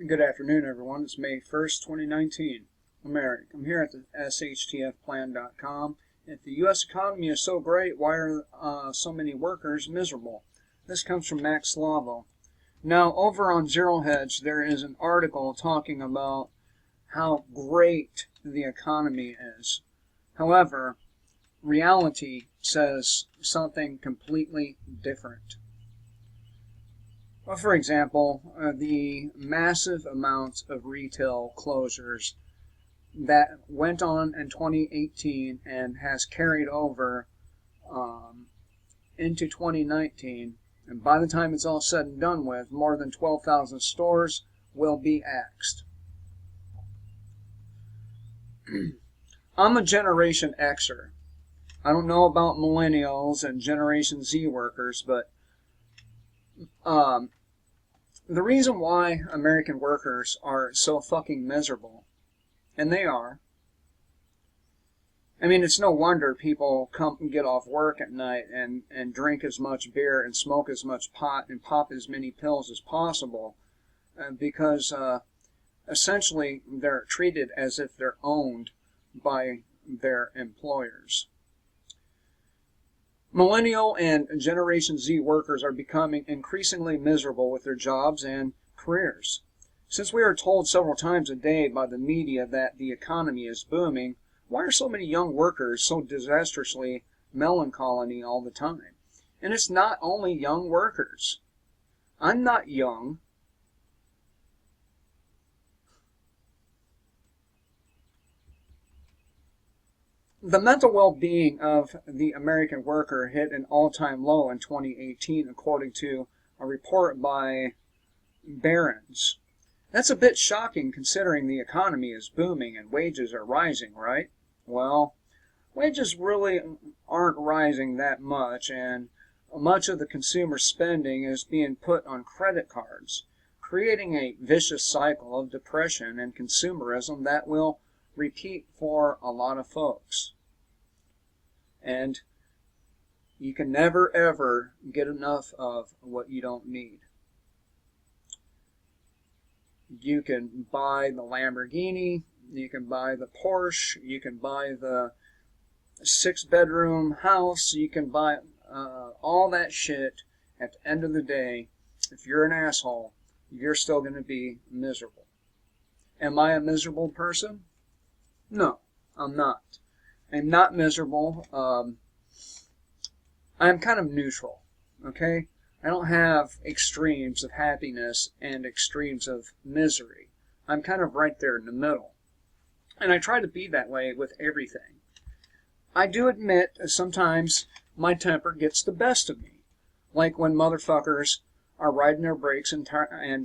Good afternoon, everyone. It's May 1st, 2019. I'm Eric. I'm here at the shtfplan.com. If the U.S. economy is so great, why are so many workers miserable? This comes from Max Slavo. Now, over on Zero Hedge, there is an article talking about how great the economy is. However, reality says something completely different. Well, for example, the massive amounts of retail closures that went on in 2018 and has carried over into 2019, and by the time it's all said and done with, more than 12,000 stores will be axed. I'm a Generation Xer. I don't know about millennials and Generation Z workers, but the reason why American workers are so fucking miserable, and they are, I mean, it's no wonder people come and get off work at night and drink as much beer and smoke as much pot and pop as many pills as possible, because essentially they're treated as if they're owned by their employers. Millennial and Generation Z workers are becoming increasingly miserable with their jobs and careers. Since we are told several times a day by the media that the economy is booming, why are so many young workers so disastrously melancholy all the time? And it's not only young workers. I'm not young. The mental well-being of the American worker hit an all-time low in 2018, according to a report by Barron's. That's a bit shocking considering the economy is booming and wages are rising, right? Well, wages really aren't rising that much, and much of the consumer spending is being put on credit cards, creating a vicious cycle of depression and consumerism that will repeat for a lot of folks. And you can never, ever get enough of what you don't need. You can buy the Lamborghini, you can buy the Porsche, you can buy the 6-bedroom house, you can buy all that shit. At the end of the day, if you're an asshole, you're still going to be miserable. Am I a miserable person? No, I'm not. I'm not miserable. I'm kind of neutral, okay? I don't have extremes of happiness and extremes of misery. I'm kind of right there in the middle. And I try to be that way with everything. I do admit sometimes my temper gets the best of me. Like when motherfuckers are riding their brakes in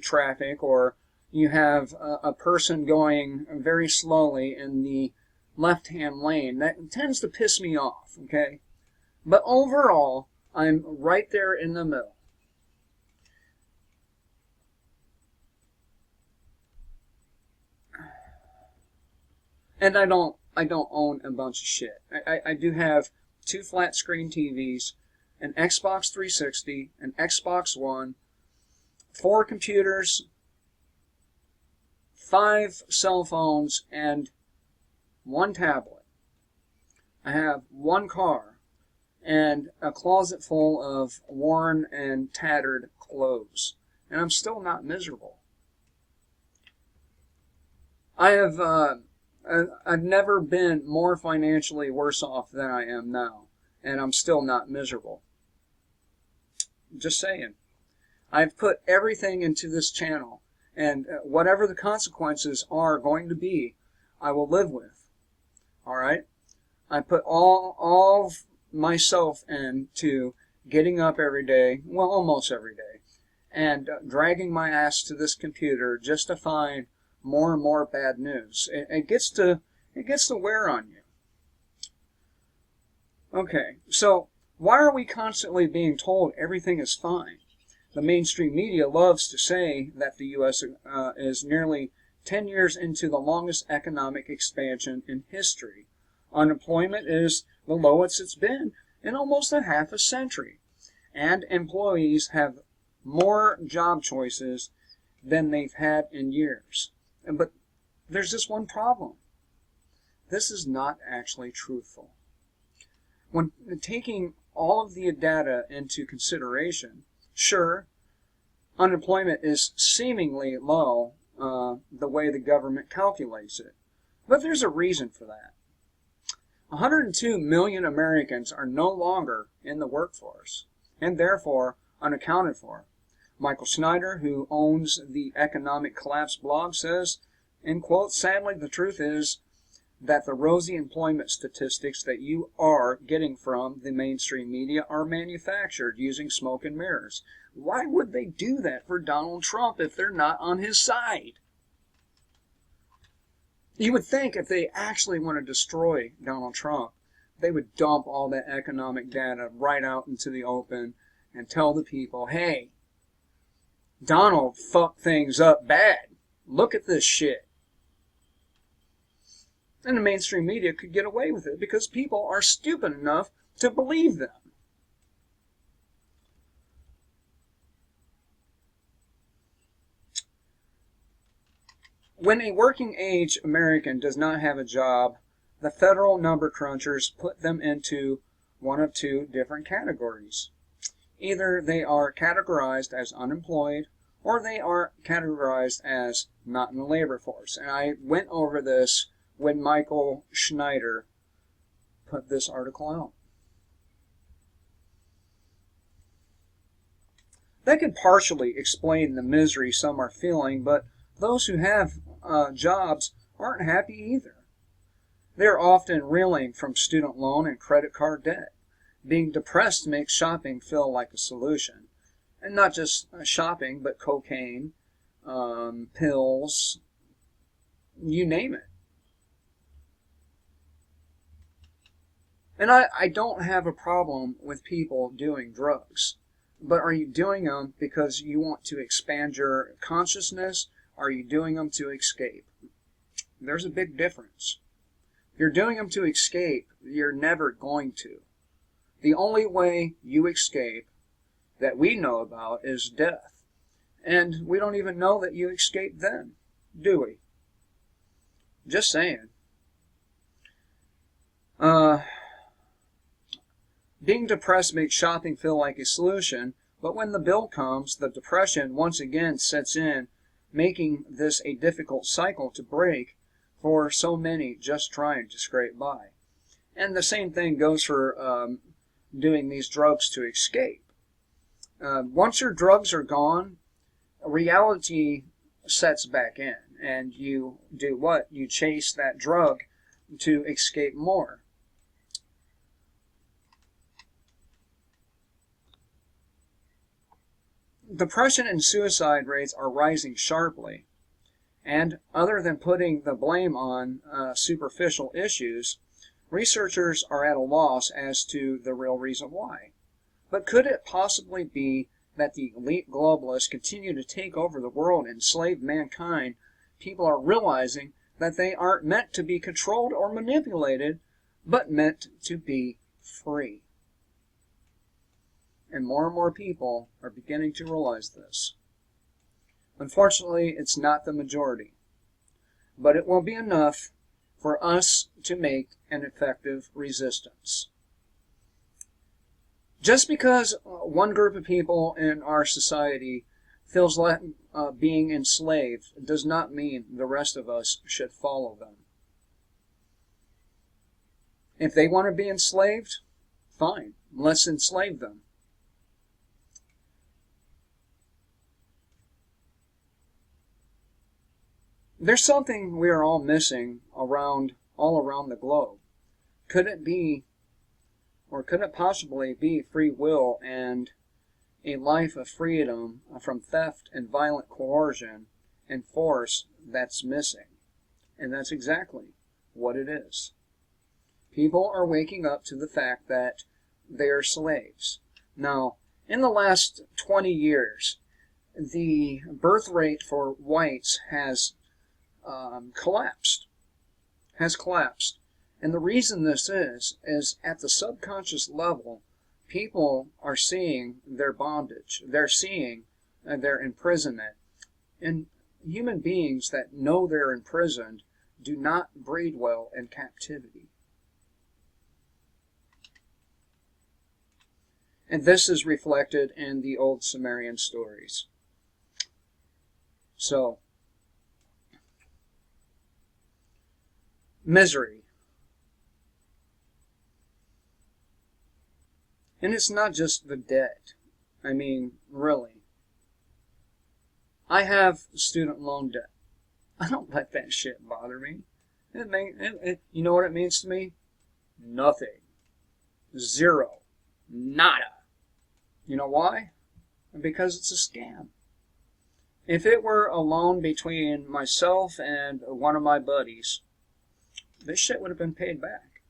traffic, or you have a person going very slowly in the left-hand lane. That tends to piss me off, okay? But overall, I'm right there in the middle. And I don't own a bunch of shit. I do have 2 flat-screen TVs, an Xbox 360, an Xbox One, 4 computers, 5 cell phones, and 1 tablet. I have 1 car and a closet full of worn and tattered clothes, and I'm still not miserable. I've never been more financially worse off than I am now, and I'm still not miserable. Just saying. I've put everything into this channel, and whatever the consequences are going to be, I will live with. All right? I put all of myself into getting up every day, well, almost every day, and dragging my ass to this computer just to find more and more bad news. It gets to wear on you. Okay, so why are we constantly being told everything is fine? The mainstream media loves to say that the U.S. is nearly 10 years into the longest economic expansion in history. Unemployment is the lowest it's been in almost a half a century. And employees have more job choices than they've had in years. But there's just one problem. This is not actually truthful. When taking all of the data into consideration, sure, unemployment is seemingly low the way the government calculates it. But there's a reason for that. 102 million Americans are no longer in the workforce, and therefore unaccounted for. Michael Snyder, who owns the Economic Collapse blog, says, in quote, "Sadly, the truth is that the rosy employment statistics that you are getting from the mainstream media are manufactured using smoke and mirrors." Why would they do that for Donald Trump if they're not on his side? You would think if they actually want to destroy Donald Trump, they would dump all that economic data right out into the open and tell the people, hey, Donald fucked things up bad. Look at this shit. And the mainstream media could get away with it because people are stupid enough to believe them. When a working-age American does not have a job, the federal number crunchers put them into one of two different categories. Either they are categorized as unemployed, or they are categorized as not in the labor force. And I went over this when Michael Schneider put this article out. That could partially explain the misery some are feeling, but those who have jobs aren't happy either. They're often reeling from student loan and credit card debt. Being depressed makes shopping feel like a solution. And not just shopping, but cocaine, pills, you name it. And I don't have a problem with people doing drugs. But are you doing them because you want to expand your consciousness? Are you doing them to escape? There's a big difference. If you're doing them to escape, you're never going to. The only way you escape that we know about is death. And we don't even know that you escape then, do we? Just saying. Being depressed makes shopping feel like a solution, but when the bill comes, the depression once again sets in, making this a difficult cycle to break for so many just trying to scrape by. And the same thing goes for doing these drugs to escape. Once your drugs are gone, reality sets back in, and you do what? You chase that drug to escape more. Depression and suicide rates are rising sharply, and other than putting the blame on superficial issues, researchers are at a loss as to the real reason why. But could it possibly be that the elite globalists continue to take over the world and enslave mankind? People are realizing that they aren't meant to be controlled or manipulated, but meant to be free. And more people are beginning to realize this. Unfortunately, it's not the majority, but it will be enough for us to make an effective resistance. Just because one group of people in our society feels like being enslaved does not mean the rest of us should follow them. If they want to be enslaved, fine, let's enslave them. There's something we are all missing all around the globe. Could it be, or could it possibly be, free will and a life of freedom from theft and violent coercion and force that's missing? And that's exactly what it is. People are waking up to the fact that they are slaves. Now, in the last 20 years, the birth rate for whites has collapsed. And the reason this is at the subconscious level, people are seeing their bondage. They're seeing their imprisonment. And human beings that know they're imprisoned do not breed well in captivity. And this is reflected in the old Sumerian stories. So, misery. And it's not just the debt. I mean, really. I have student loan debt. I don't let that shit bother me. You know what it means to me? Nothing. Zero. Nada. You know why? Because it's a scam. If it were a loan between myself and one of my buddies, this shit would have been paid back.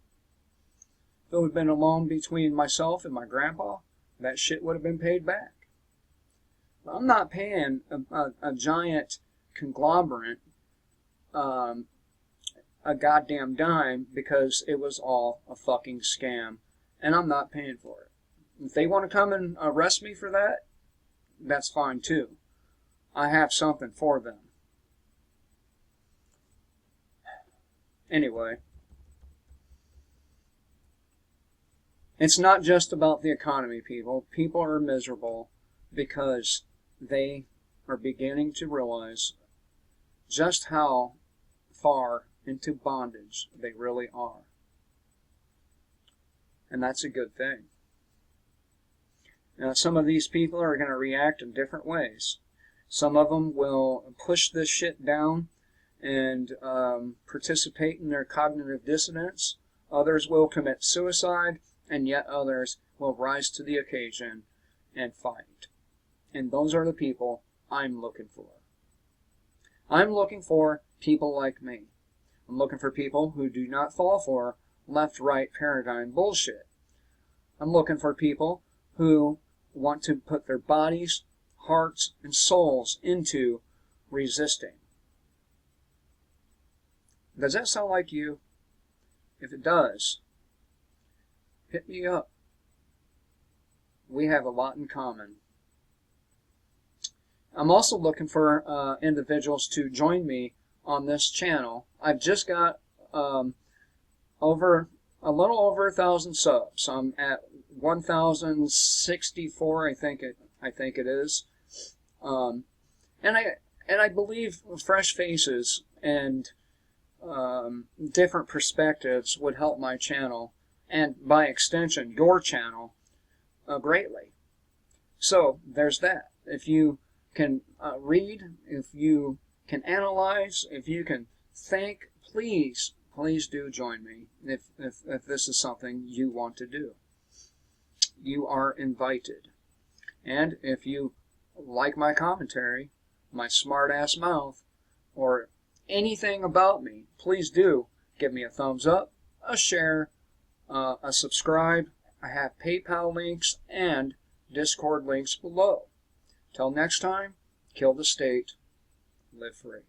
If it would have been a loan between myself and my grandpa, that shit would have been paid back. I'm not paying a giant conglomerate a goddamn dime because it was all a fucking scam, and I'm not paying for it. If they want to come and arrest me for that, that's fine too. I have something for them. Anyway, it's not just about the economy, people. People are miserable because they are beginning to realize just how far into bondage they really are. And that's a good thing. Now, some of these people are going to react in different ways. Some of them will push this shit down and participate in their cognitive dissonance. Others will commit suicide, and yet others will rise to the occasion and fight. And those are the people I'm looking for. I'm looking for people like me. I'm looking for people who do not fall for left-right paradigm bullshit. I'm looking for people who want to put their bodies, hearts, and souls into resisting. Does that sound like you? If it does, hit me up. We have a lot in common. I'm also looking for individuals to join me on this channel. I've just got a little over 1,000 subs. I'm at 1,064, I think it is. And I believe fresh faces and different perspectives would help my channel, and by extension your channel, greatly. So there's that. If you can read, if you can analyze, if you can think, please do join me if this is something you want to do. You are invited. And if you like my commentary, my smart-ass mouth, or anything about me, please do give me a thumbs up, a share, a subscribe. I have PayPal links and Discord links below. Till next time, kill the state, live free.